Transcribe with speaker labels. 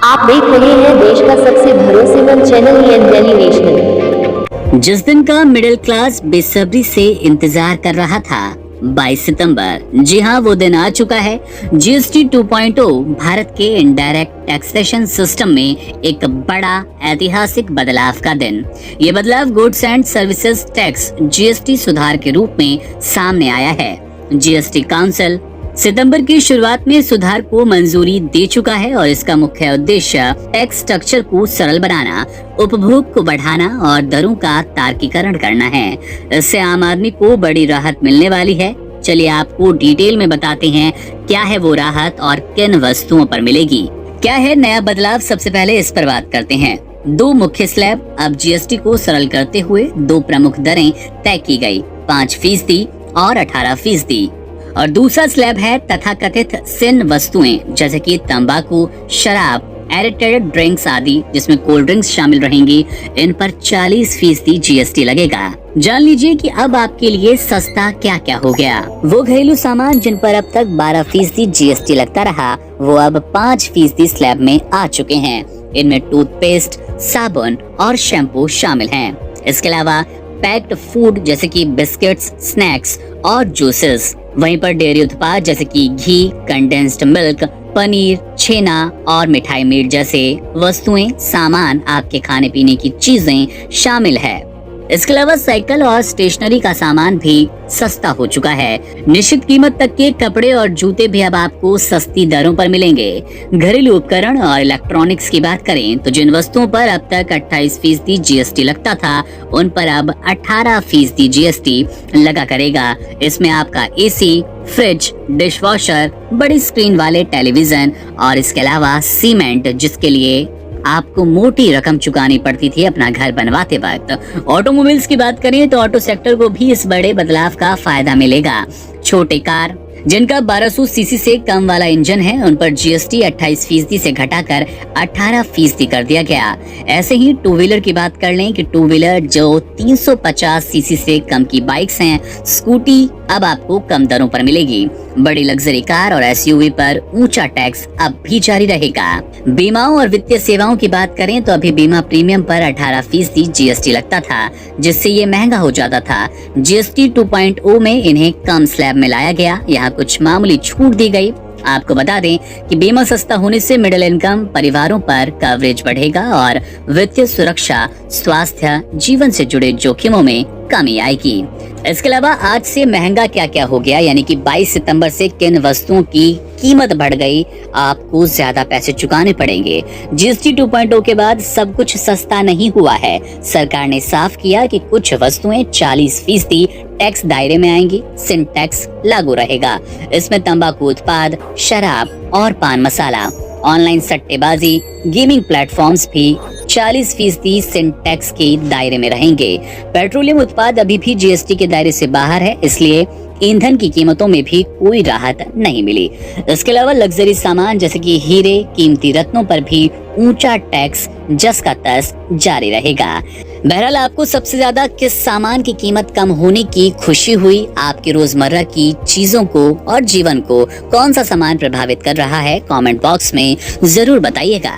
Speaker 1: आप देख रहे हैं देश का सबसे भरोसेमंद चैनल दिल्ली नेशनल।
Speaker 2: जिस दिन का मिडिल क्लास बेसब्री से इंतजार कर रहा था, 22 सितंबर, जी हाँ वो दिन आ चुका है। जीएसटी 2.0 भारत के इनडायरेक्ट टैक्सेशन सिस्टम में एक बड़ा ऐतिहासिक बदलाव का दिन। ये बदलाव goods and services tax GST सुधार के रूप में सामने आया है। जीएसटी काउंसिल सितंबर की शुरुआत में सुधार को मंजूरी दे चुका है और इसका मुख्य उद्देश्य टैक्स स्ट्रक्चर को सरल बनाना, उपभोग को बढ़ाना और दरों का तार्किकरण करना है। इससे आम आदमी को बड़ी राहत मिलने वाली है। चलिए आपको डिटेल में बताते हैं क्या है वो राहत और किन वस्तुओं पर मिलेगी। क्या है नया बदलाव, सबसे पहले इस पर बात करते हैं। 2 मुख्य स्लैब अब जीएसटी को सरल करते हुए 2 प्रमुख दरें तय की गई, 5% और 18%। और दूसरा स्लैब है तथाकथित सिन वस्तुएं जैसे कि तंबाकू, शराब, एडिटेड ड्रिंक्स आदि, जिसमें कोल्ड ड्रिंक्स शामिल रहेंगी। इन पर 40% जीएसटी लगेगा। जान लीजिए कि अब आपके लिए सस्ता क्या क्या हो गया। वो घरेलू सामान जिन पर अब तक 12% जीएसटी लगता रहा, वो अब 5% स्लैब में आ चुके हैं। इनमें टूथपेस्ट, साबुन और शैम्पू शामिल हैं। इसके अलावा पैक्ड फूड जैसे कि बिस्किट्स, स्नैक्स और जूसेस। वहीं पर डेयरी उत्पाद जैसे कि घी, कंडेंस्ड मिल्क, पनीर, छेना और मिठाई मीट जैसे वस्तुएं, सामान, आपके खाने पीने की चीजें शामिल है। इसके अलावा साइकिल और स्टेशनरी का सामान भी सस्ता हो चुका है। निश्चित कीमत तक के कपड़े और जूते भी अब आपको सस्ती दरों पर मिलेंगे। घरेलू उपकरण और इलेक्ट्रॉनिक्स की बात करें तो जिन वस्तुओं पर अब तक 28% जीएसटी लगता था, उन पर अब 18% जीएसटी लगा करेगा। इसमें आपका एसी, फ्रिज, डिशवॉशर, बड़ी स्क्रीन वाले टेलीविजन और इसके अलावा सीमेंट, जिसके लिए आपको मोटी रकम चुकानी पड़ती थी अपना घर बनवाते वक्त। ऑटोमोबाइल्स की बात करें तो ऑटो सेक्टर को भी इस बड़े बदलाव का फायदा मिलेगा। छोटे कार जिनका 1200 सीसी से कम वाला इंजन है, उन पर जीएसटी 28% से घटाकर 18% कर दिया गया। ऐसे ही टू व्हीलर की बात कर लें कि टू व्हीलर जो 350 सीसी से कम की बाइक्स हैं, स्कूटी अब आपको कम दरों पर मिलेगी। बड़ी लग्जरी कार और एसयूवी पर ऊंचा टैक्स अब भी जारी रहेगा। बीमाओं और वित्तीय सेवाओं की बात करें तो अभी बीमा प्रीमियम पर 18% जीएसटी लगता था, जिससे ये महंगा हो जाता था। जीएसटी 2.0 में इन्हें कम स्लैब में लाया गया। यहाँ कुछ मामूली छूट दी गई। आपको बता दें कि बीमा सस्ता होने से मिडिल इनकम परिवारों पर कवरेज बढ़ेगा और वित्तीय सुरक्षा, स्वास्थ्य, जीवन से जुड़े जोखिमों में कमी आएगी। इसके अलावा आज से महंगा क्या क्या हो गया, यानी कि 22 सितंबर से किन वस्तुओं की कीमत बढ़ गई, आपको ज्यादा पैसे चुकाने पड़ेंगे। जीएसटी 2.0 के बाद सब कुछ सस्ता नहीं हुआ है। सरकार ने साफ किया कि कुछ वस्तुएं 40% टैक्स दायरे में आएंगी। सिन टैक्स लागू रहेगा। इसमें तंबाकू उत्पाद, शराब और पान मसाला, ऑनलाइन सट्टेबाजी, गेमिंग प्लेटफॉर्म्स भी 40% सिन टैक्स के दायरे में रहेंगे। पेट्रोलियम उत्पाद अभी भी जीएसटी के दायरे से बाहर है, इसलिए ईंधन की कीमतों में भी कोई राहत नहीं मिली। इसके अलावा लग्जरी सामान जैसे कि हीरे, कीमती रत्नों पर भी ऊंचा टैक्स जस का तस जारी रहेगा। बहरहाल आपको सबसे ज्यादा किस सामान की कीमत कम होने की खुशी हुई? आपकी रोजमर्रा की चीजों को और जीवन को कौन सा सामान प्रभावित कर रहा है? कमेंट बॉक्स में जरूर बताइएगा।